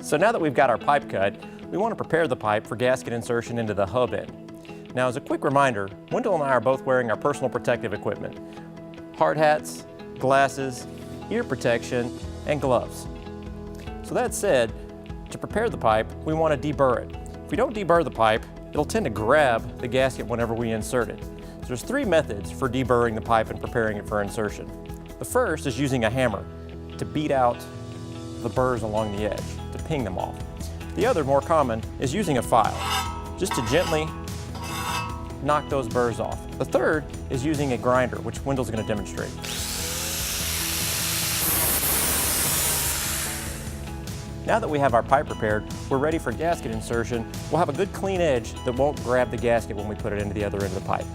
So now that we've got our pipe cut, we want to prepare the pipe for gasket insertion into the hub end. Now, as a quick reminder, Wendell and I are both wearing our personal protective equipment: hard hats, glasses, ear protection, and gloves. So that said, to prepare the pipe, we want to deburr it. If we don't deburr the pipe, it'll tend to grab the gasket whenever we insert it. So there's three methods for deburring the pipe and preparing it for insertion. The first is using a hammer to beat out the burrs along the edge, to ping them off. The other, more common, is using a file, just to gently knock those burrs off. The third is using a grinder, which Wendell's going to demonstrate. Now that we have our pipe prepared, we're ready for gasket insertion. We'll have a good clean edge that won't grab the gasket when we put it into the other end of the pipe.